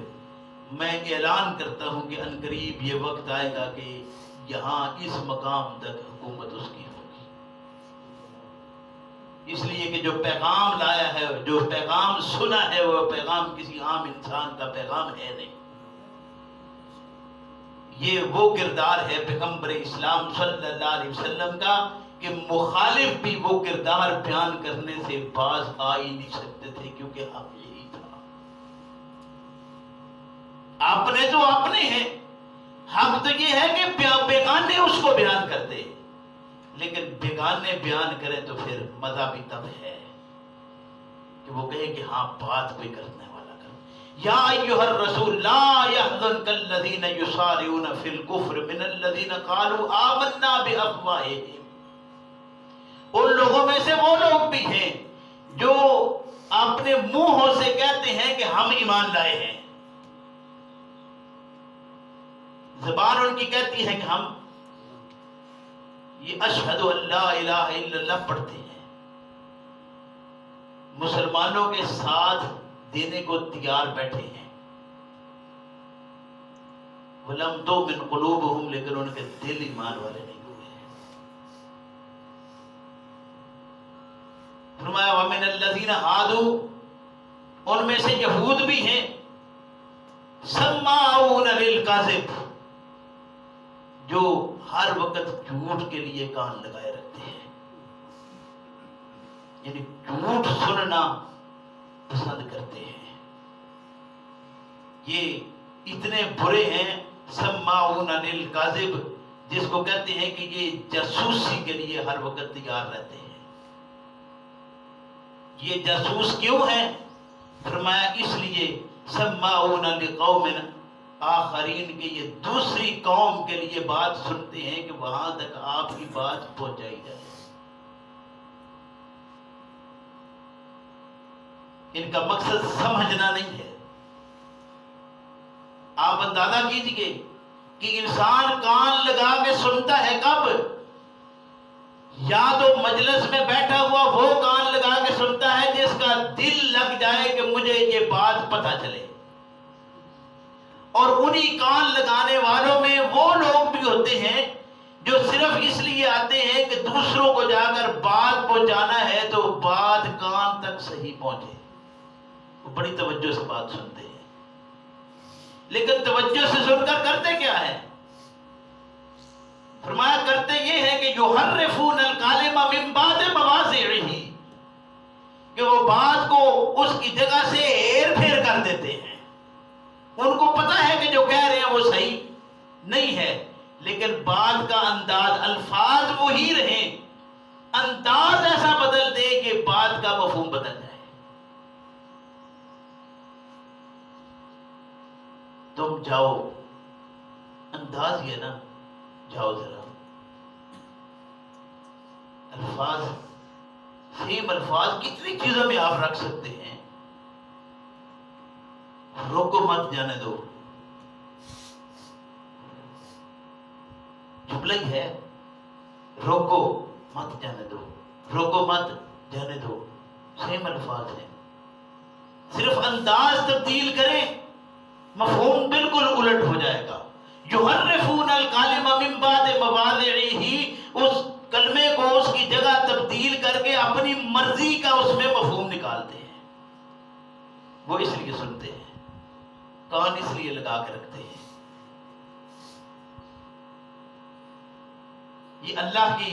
میں اعلان کرتا ہوں کہ عنقریب یہ وقت آئے گا کہ یہاں اس مقام تک حکومت اس کی ہوگی، اس لیے کہ جو پیغام لایا ہے، جو پیغام سنا ہے، وہ پیغام کسی عام انسان کا پیغام ہے نہیں۔ یہ وہ کردار ہے پیغمبر اسلام صلی اللہ علیہ وسلم کا کہ مخالف بھی وہ کردار بیان کرنے سے باز آ ہی نہیں سکتے تھے، کیونکہ حق یہی تھا۔ اپنے تو اپنے ہیں، حق تو یہ ہے کہ بیگانے اس کو بیان کرتے، لیکن بیگانے بیان کریں تو پھر مزہ بھی تب ہے کہ وہ کہے کہ ہاں بات کوئی کرنے والا کر۔ یا ایھا الرسول لا یحزنک الذین یسارعون فی الکفر من الذین قالوا آمنا بافواہہم۔ ان لوگوں میں سے وہ لوگ بھی ہیں جو اپنے منہوں سے کہتے ہیں کہ ہم ایمان لائے ہیں، زبان ان کی کہتی ہے کہ ہم یہ اشہد ان لا الہ الا اللہ پڑھتے ہیں، مسلمانوں کے ساتھ دینے کو تیار بیٹھے ہیں، وَلَمْ تُؤْمِنْ قُلُوبُهُمْ، لیکن ان کے دل ایمان والے نہیں ہوئے ہیں۔ فرمایا وَمِنَ الَّذِينَ هَادُوا، ان میں سے یہود بھی ہیں، سَمَّاعُونَ لِلْكَذِبِ، جو ہر وقت جھوٹ کے لیے کان لگائے رکھتے ہیں، یعنی جھوٹ سننا پسند کرتے ہیں۔ یہ اتنے برے ہیں، سماعون للکاذب، جس کو کہتے ہیں کہ یہ جاسوسی کے لیے ہر وقت تیار رہتے ہیں۔ یہ جاسوس کیوں ہیں؟ فرمایا اس لیے سماعون لقوم آخرین، کے یہ دوسری قوم کے لیے بات سنتے ہیں کہ وہاں تک آپ کی بات پہنچائی جائے۔ ان کا مقصد سمجھنا نہیں ہے۔ آپ اندازہ کیجئے کہ انسان کان لگا کے سنتا ہے کب؟ یا تو مجلس میں بیٹھا ہوا وہ کان لگا کے سنتا ہے جس کا دل لگ جائے کہ مجھے یہ بات پتہ چلے، اور انہی کان لگانے والوں میں وہ لوگ بھی ہوتے ہیں جو صرف اس لیے آتے ہیں کہ دوسروں کو جا کر بات پہنچانا ہے تو بات کان تک صحیح پہنچے، وہ بڑی توجہ سے بات سنتے ہیں، لیکن توجہ سے سن کر کرتے کیا ہے؟ فرمایا کرتے یہ ہے کہ یحرفون الکلم من بعد مواضعہ، کہ وہ بات کو اس کی جگہ سے ہیر پھیر کر دیتے ہیں۔ ان کو پتا ہے کہ جو کہہ رہے ہیں وہ صحیح نہیں ہے، لیکن بات کا انداز، الفاظ وہی رہیں، انداز ایسا بدل دے کہ بات کا مفہوم بدل جائے۔ تم جاؤ، انداز یہ نا، جاؤ ذرا، الفاظ سیم الفاظ کتنی چیزوں میں آپ رکھ سکتے ہیں۔ روکو مت جانے دو، جملہ ہی ہے، روکو مت جانے دو، روکو مت جانے دو، سیم الفاظ ہیں، صرف انداز تبدیل کریں، مفہوم بالکل الٹ ہو جائے گا۔ یحرفون الکلم من بعد مواضعہ، اس کلمے کو اس کی جگہ تبدیل کر کے اپنی مرضی کا اس میں مفہوم نکالتے ہیں۔ وہ اس لیے سنتے ہیں، کان اس لیے لگا کے رکھتے ہیں۔ یہ اللہ کی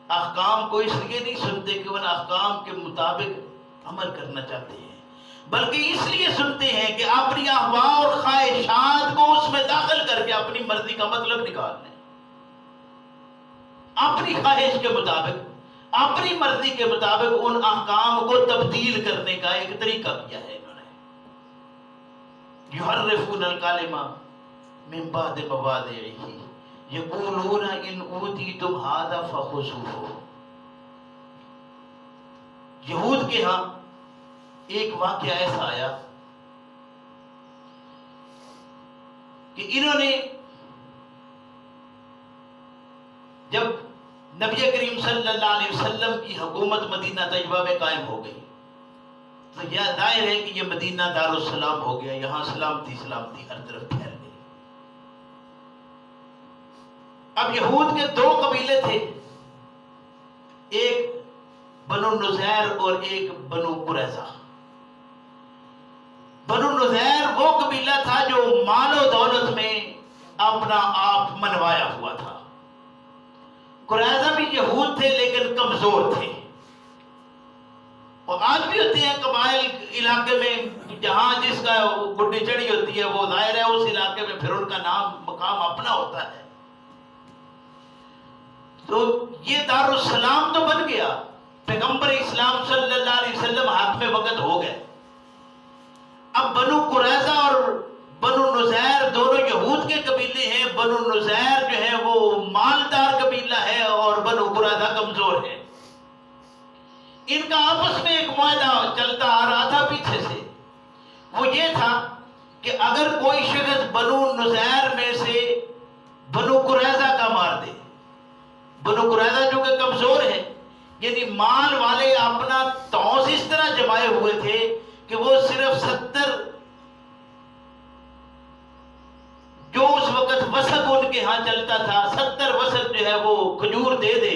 احکام کو اس لیے نہیں سنتے کہ وہ ان احکام کے مطابق عمل کرنا چاہتے ہیں، بلکہ اس لیے سنتے ہیں کہ اپنی احواء اور خواہشات کو اس میں داخل کر کے اپنی مرضی کا مطلب نکال لیں، اپنی خواہش کے مطابق، اپنی مرضی کے مطابق ان احکام کو تبدیل کرنے کا ایک طریقہ کیا ہے انہوں نے۔ یحرفون الکلم من بعد مواضعہ یقولون ان اوتیتم ھذا فخذوہ۔ یہود کے ہاں ایک واقعہ ایسا آیا کہ انہوں نے جب نبی کریم صلی اللہ علیہ وسلم کی حکومت مدینہ طیبہ میں قائم ہو گئی، تو یہ ظاہر ہے کہ یہ مدینہ دارالسلام ہو گیا، یہاں سلامتی سلامتی ہر طرف پھیل گئی۔ اب یہود کے دو قبیلے تھے، ایک بنو نذیر اور ایک بنو قریظہ۔ بنو نذیر وہ قبیلہ تھا جو مال و دولت میں اپنا آپ منوایا ہوا تھا۔ قریظہ بھی یہود تھے لیکن کمزور تھے، اور آج بھی ہوتے ہیں قبائل علاقے میں، جہاں جس کا گڈی چڑھی ہوتی ہے وہ ظاہر ہے اس علاقے میں پھر ان کا نام مقام اپنا ہوتا ہے۔ تو یہ دارالسلام تو بن گیا، پیغمبر اسلام صلی اللہ علیہ وسلم حاکم وقت ہو گئے۔ اب بنو قریظہ اور بنو نذیر دونوں یہود کے قبیلے ہیں۔ بنو نذیر جو ہے وہ مالدار قبیلہ ہے اور بنو قریظہ کمزور ہے۔ ان کا آپس میں ایک معاہدہ چلتا آ رہا تھا پیچھے سے، وہ یہ تھا کہ اگر کوئی شخص بنو نذیر میں سے بنو قریظہ کا مار دے، بنو قریظہ جو کہ کمزور ہے، یعنی مال والے اپنا توس اس طرح جمائے ہوئے تھے کہ وہ صرف 70 جو اس وقت وسق ان کے ہاں چلتا تھا، 70 وسق جو ہے وہ کھجور دے دے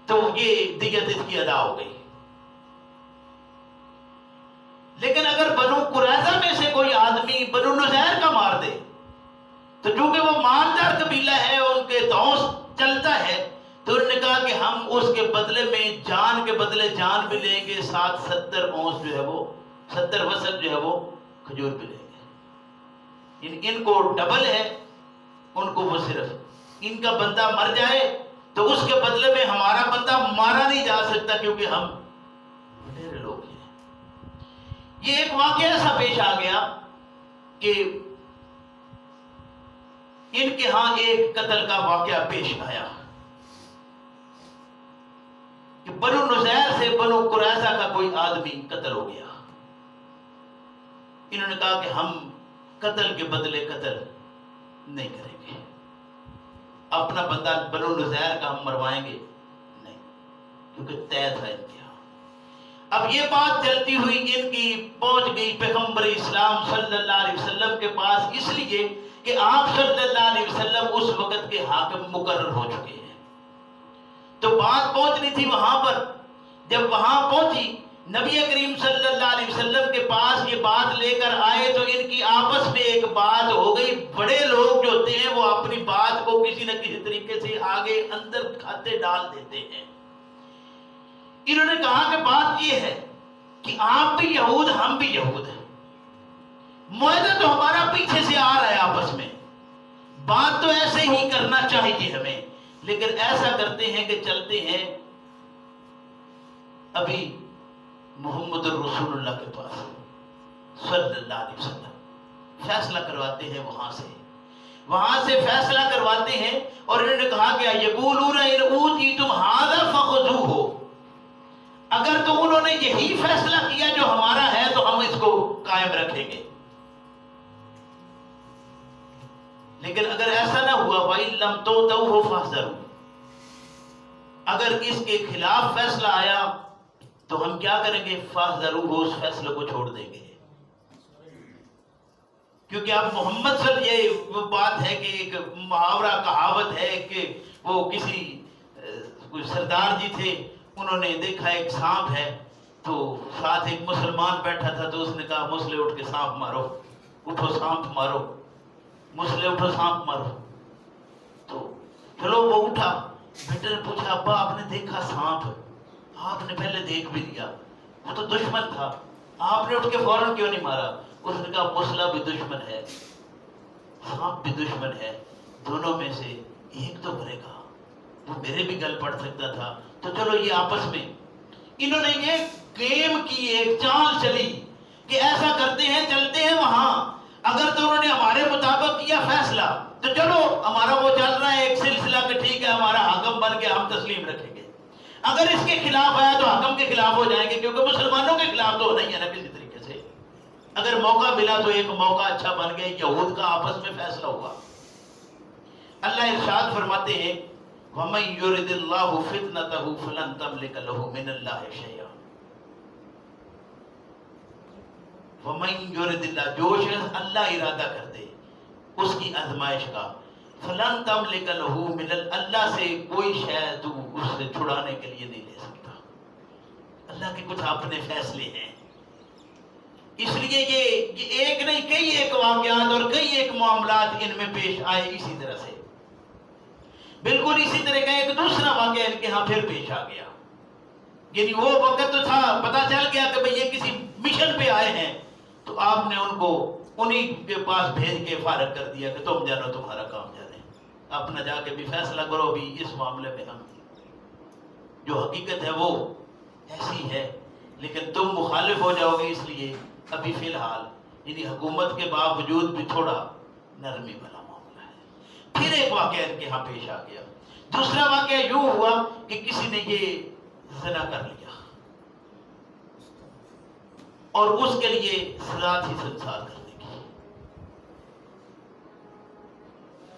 تو یہ دیت اس کی ادا ہو گئی۔ لیکن اگر بنو قریظہ میں سے کوئی آدمی بنو نذیر کا مار دے تو چونکہ وہ مالدار قبیلہ ہے، ان کے توس چلتا ہے، تو انہوں نے کہا کہ ہم اس کے بدلے میں جان کے بدلے جان بھی لیں گے، ساتھ 70 اونس جو ہے وہ 70 وسق جو ہے وہ کھجور بھی لیں گے۔ ان کو ڈبل ہے، ان کو وہ صرف ان کا بندہ مر جائے تو اس کے بدلے میں ہمارا بندہ مارا نہیں جا سکتا کیونکہ ہم ڈھیرے لوگ ہیں۔ یہ ایک واقعہ ایسا پیش آ گیا کہ ان کے ہاں ایک قتل کا واقعہ پیش آیا کہ بنو نذیر سے بنو قریظہ کا کوئی آدمی قتل ہو گیا۔ انہوں نے کہا کہ ہم قتل کے بدلے قتل نہیں کریں گے، اپنا بندہ بنو نذیر کا ہم مروائیں گے نہیں، کیونکہ طے تھا ان کے ہاں۔ اب یہ بات چلتی ہوئی ان کی پہنچ گئی پیغمبر اسلام صلی اللہ علیہ وسلم کے پاس، اس لیے کہ آپ صلی اللہ علیہ وسلم اس وقت کے حاکم مقرر ہو چکے ہیں۔ تو بات پہنچنی تھی وہاں پر۔ جب وہاں پہنچی، نبی کریم صلی اللہ علیہ وسلم کے پاس یہ بات لے کر آئے تو ان کی آپس میں ایک بات ہو گئی۔ بڑے لوگ جو ہوتے ہیں وہ اپنی بات کو کسی نہ کسی طریقے سے آگے اندر کھاتے ڈال دیتے ہیں۔ انہوں نے کہا کہ بات یہ ہے کہ آپ بھی یہود ہم بھی یہود ہیں، معاہدہ تو ہمارا پیچھے سے آ رہا ہے آپس میں، بات تو ایسے ہی کرنا چاہیے ہمیں، لیکن ایسا کرتے ہیں کہ چلتے ہیں ابھی محمد الرسول اللہ کے پاس صلی اللہ علیہ وسلم، فیصلہ کرواتے ہیں وہاں سے فیصلہ کرواتے ہیں۔ اور انہوں نے کہا کہ یقولون ان اوتیتم ھذا فخذوہ، اگر تو انہوں نے یہی فیصلہ کیا جو ہمارا ہے تو ہم اس کو قائم رکھیں گے، لیکن اگر ایسا نہ ہوا وَإِن لَمْ تُؤْتُوهُ فَاحْذَرُوا، اگر اس کے خلاف فیصلہ آیا تو ہم کیا کریں گے؟ فَاحْذَرُوهُ، اس فیصلے کو چھوڑ دیں گے۔ کیونکہ اب محمد صلی اللہ علیہ وسلم، یہ بات ہے کہ ایک محاورہ کہاوت ہے کہ وہ کسی کوئی سردار جی تھے، انہوں نے دیکھا ایک سانپ ہے، تو ساتھ ایک مسلمان بیٹھا تھا، تو اس نے کہا مسلے اٹھ کے سانپ مارو، اٹھو سانپ مارو، مسلے اٹھو سانپ مارو۔ تو چلو وہ اٹھا، بیٹے نے پوچھا ابا آپ نے دیکھا سانپ؟ آپ نے پہلے دیکھ بھی لیا، وہ تو دشمن تھا، آپ نے اٹھ کے فوراً کیوں نہیں مارا؟ اس نے کہا مسلح بھی دشمن ہے، سانپ بھی دشمن ہے، دونوں میں سے ایک تو مرے گا، وہ میرے بھی گل پڑ سکتا تھا، تو چلو یہ آپس میں انہوں نے یہ گیم کی، ایک چال چلی کہ ایسا کرتے ہیں چلتے ہیں وہاں، اگر تو انہوں نے ہمارے مطابق کیا فیصلہ تو چلو ہمارا وہ چل رہا ہے ایک سلسلہ کہ ٹھیک ہے ہمارا حاکم بن کے ہم تسلیم رکھیں گے، اگر اس کے خلاف آیا تو حاکم کے خلاف ہو جائیں گے، کیونکہ مسلمانوں کے خلاف تو نہیں ہے نا کسی طریقے سے۔ اگر موقع ملا تو ایک موقع اچھا بن گیا، یہود کا آپس میں فیصلہ ہوا۔ اللہ ارشاد فرماتے ہیں وَمَن يُرِدِ اللَّهُ فِتْنَتَهُ فَلَن تَمْلِكَ لَهُ مِنَ اللَّهِ شَيْئًا، وَمَن يُرِدِ اللَّهُ، جو شخص اللہ ارادہ کر دے اس کی آزمائش کا، فَلَن تَمْلِكَ لَهُ مِنَ اللہ سے کوئی شے تو اس سے چھڑانے کے لیے نہیں لے سکتا۔ اللہ کے کچھ اپنے فیصلے ہیں، اس لیے یہ ایک نہیں کئی ایک واقعات اور کئی ایک معاملات ان میں پیش آئے اسی طرح سے۔ بالکل اسی طرح کا ایک دوسرا واقعہ ان کے ہاں پھر پیش آ گیا، یعنی وہ وقت تو تھا، پتہ چل گیا کہ بھئی یہ کسی مشن پہ آئے ہیں، تو آپ نے ان کو انہی کے پاس بھیج کے فارغ کر دیا کہ تم جانو تمہارا کام جانے، اپنا جا کے بھی فیصلہ کرو، بھی اس معاملے میں ہم جو حقیقت ہے وہ ایسی ہے، لیکن تم مخالف ہو جاؤ گے، اس لیے ابھی فی الحال یعنی حکومت کے باوجود بھی تھوڑا نرمی والا معاملہ ہے۔ پھر ایک واقعہ ان کے ہاں پیش آ گیا، دوسرا واقعہ یوں ہوا کہ کسی نے یہ زنا کر لیا اور اس کے لیے سزا تھی سنسار کرنے کی۔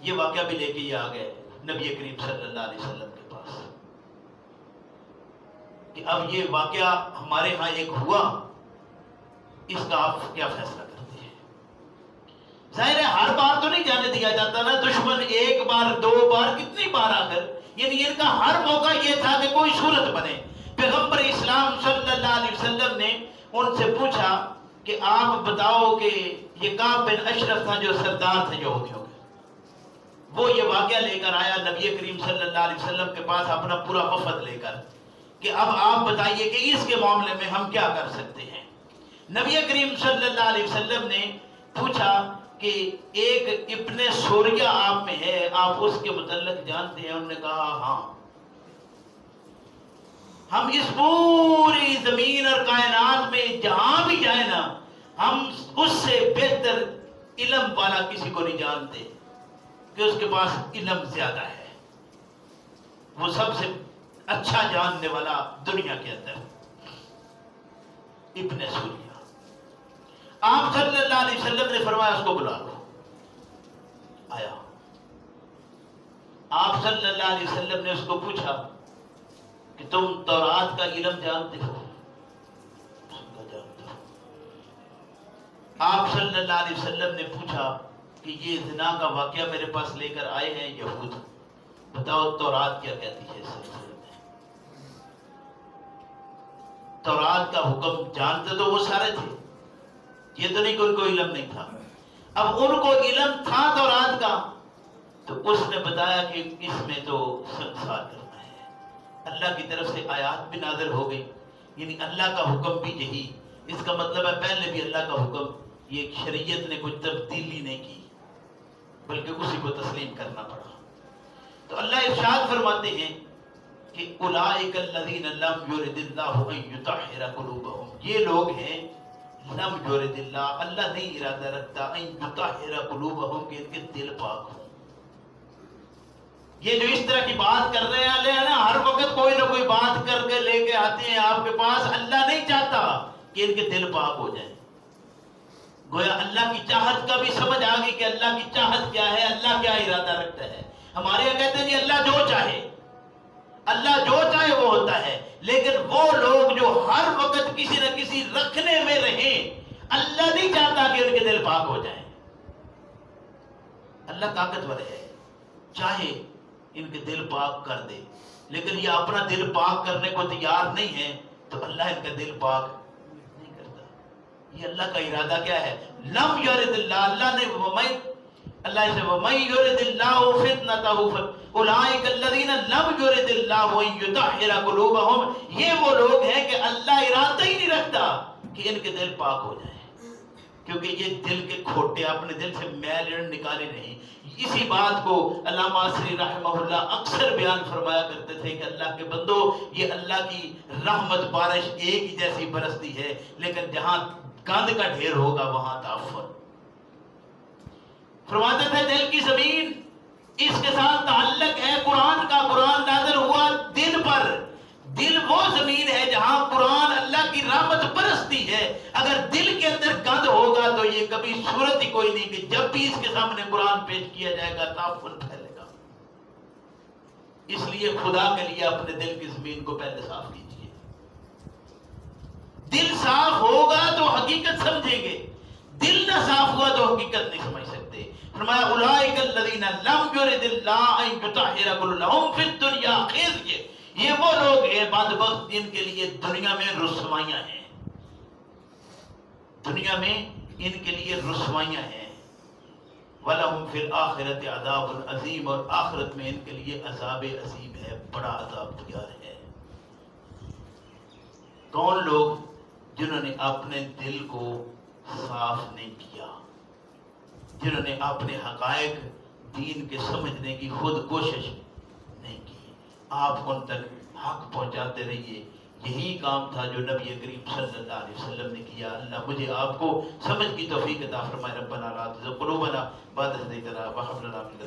یہ واقعہ بھی لے کے یہ آ گئے نبی کریم صلی اللہ علیہ وسلم کے پاس کہ اب یہ واقعہ ہمارے ہاں ایک ہوا، اس کا آپ کیا فیصلہ کرتے ہیں؟ ظاہر ہے ہر بار تو نہیں جانے دیا جاتا نا، دشمن ایک بار دو بار کتنی بار آخر، یعنی ان کا ہر موقع یہ تھا کہ کوئی صورت بنے۔ پیغمبر اسلام صلی اللہ علیہ وسلم نے ان سے پوچھا کہ آپ بتاؤ کہ یہ کعب بن اشرف تھا جو سردار تھے یہودیوں کے، وہ یہ واقعہ لے کر آیا نبی کریم صلی اللہ علیہ وسلم کے پاس اپنا پورا وفد لے کر کہ اب آپ بتائیے کہ اس کے معاملے میں ہم کیا کر سکتے ہیں۔ نبی کریم صلی اللہ علیہ وسلم نے پوچھا کہ ایک ابن سوریہ آپ میں ہے، آپ اس کے متعلق جانتے ہیں؟ انہوں نے کہا ہاں، ہم اس پوری زمین اور کائنات میں جہاں بھی جائیں نا، ہم اس سے بہتر علم والا کسی کو نہیں جانتے کہ اس کے پاس علم زیادہ ہے، وہ سب سے اچھا جاننے والا دنیا کے اندر ابن سوریہ۔ آپ صلی اللہ علیہ وسلم نے فرمایا اس کو بلا لو۔ آیا، آپ صلی اللہ علیہ وسلم نے اس کو پوچھا کہ تم تورات کا علم جانتے ہو؟ آپ صلی اللہ علیہ وسلم نے پوچھا کہ یہ زنا کا واقعہ میرے پاس لے کر آئے ہیں یہود، بتاؤ تورات کیا کہتی ہے اس سلسلے میں؟ تورات کا حکم جانتے تو وہ سارے تھے، یہ تو نہیں کہ ان کو علم نہیں تھا۔ اب ان کو علم تھا تورات کا، تو اس نے بتایا کہ اس میں تو سنسار کرنا ہے۔ اللہ کی طرف سے آیات بھی نازل ہو گئی، یعنی اللہ کا حکم بھی یہی، اس کا مطلب ہے پہلے بھی اللہ کا حکم، یہ شریعت نے کوئی تبدیلی نہیں کی بلکہ اسی کو تسلیم کرنا پڑا۔ تو اللہ ارشاد فرماتے ہیں کہ اولئک الذین لم یرد اللہ ان یطہر قلوبہم، یہ لوگ ہیں لم یرد اللہ، اللہ نہیں ارادہ رکھتا ان یطہر قلوبہم کہ ان کے دل پاک ہوں۔ یہ جو اس طرح کی بات کر رہے ہیں نا، ہر وقت کوئی نہ کوئی بات کر کے لے کے آتے ہیں آپ کے پاس، اللہ نہیں چاہتا کہ ان کے دل پاک ہو جائیں۔ گویا اللہ کی چاہت کا بھی سمجھ آ گئی کہ اللہ کی چاہت کیا ہے، اللہ کیا ارادہ رکھتا ہے۔ ہمارے یہاں کہتے ہیں جی اللہ جو چاہے، اللہ جو چاہے وہ ہوتا ہے، لیکن وہ لوگ جو ہر وقت کسی نہ کسی رکھنے میں رہیں، اللہ نہیں چاہتا کہ ان کے دل پاک ہو جائیں۔ اللہ طاقتور ہے، چاہے ان کے دل پاک کر دے، لیکن یہ اپنا دل پاک کرنے کو تیار نہیں ہے تو اللہ ان کا دل پاک نہیں کرتا۔ یہ اللہ کا ارادہ کیا ہے؟ لم یرد اللہ، اللہ نے اللہ سے وَمَن يُرِدِ اللَّهُ فِتْنَتَهُ أُولَٰئِكَ الَّذِينَ لَمْ يُرِدِ اللَّهُ أَن يُطَهِّرَ قُلُوبَهُمْ، یہ وہ لوگ ہیں کہ اللہ ارادہ ہی نہیں رکھتا کہ ان کے دل پاک ہو جائیں، کیونکہ یہ دل کے کھوٹے اپنے دل سے میل نکالے نہیں۔ اسی بات کو علامہ عصری رحمہ اللہ اکثر بیان فرمایا کرتے تھے کہ اللہ کے بندو، یہ اللہ کی رحمت بارش ایک ہی جیسی برستی ہے، لیکن جہاں گند کا ڈھیر ہوگا وہاں تعفن۔ فرماتے تھے دل کی زمین اس کے ساتھ تعلق ہے قرآن کا، قرآن نازل ہوا دل پر، دل وہ زمین ہے جہاں قرآن اللہ کی رحمت برستی ہے۔ اگر دل کے اندر گند ہوگا تو یہ کبھی صورت ہی کوئی نہیں کہ جب بھی اس کے سامنے قرآن پیش کیا جائے گا تعفن پھیلے گا۔ اس لیے خدا کے لیے اپنے دل کی زمین کو پہلے صاف کیجیے۔ دل صاف ہوگا تو حقیقت سمجھیں گے، دل نہ صاف ہوا تو حقیقت نہیں سمجھ سکتے۔ فرمایا اولئک الذین لم یرد اللہ ان یطہر قلوبہم فی الدنیا خزی، یہ وہ لوگ ہیں بدبخت جن کے لیے دنیا میں رسوائیاں ہیں، دنیا میں ان کے لیے رسوائیاں ہیں۔ وَلَهُمْ فِي الْآخِرَةِ عَذَابٌ عَظِيمٌ، اور آخرت میں ان کے لیے عذاب عظیم ہے، بڑا عذاب تیار ہے۔ کون لوگ؟ جنہوں نے اپنے دل کو صاف نہیں کیا، جنہوں نے اپنے حقائق دین کے سمجھنے کی خود کوشش نہیں کی۔ آپ ان تک حق پہنچاتے رہیے، یہی کام تھا جو نبی کریم صلی اللہ علیہ وسلم نے کیا۔ اللہ مجھے آپ کو سمجھ کی توفیق عطا فرمائے۔ ربنا لا تزغ قلوبنا بعد إذ هديتنا وهب لنا من لدنك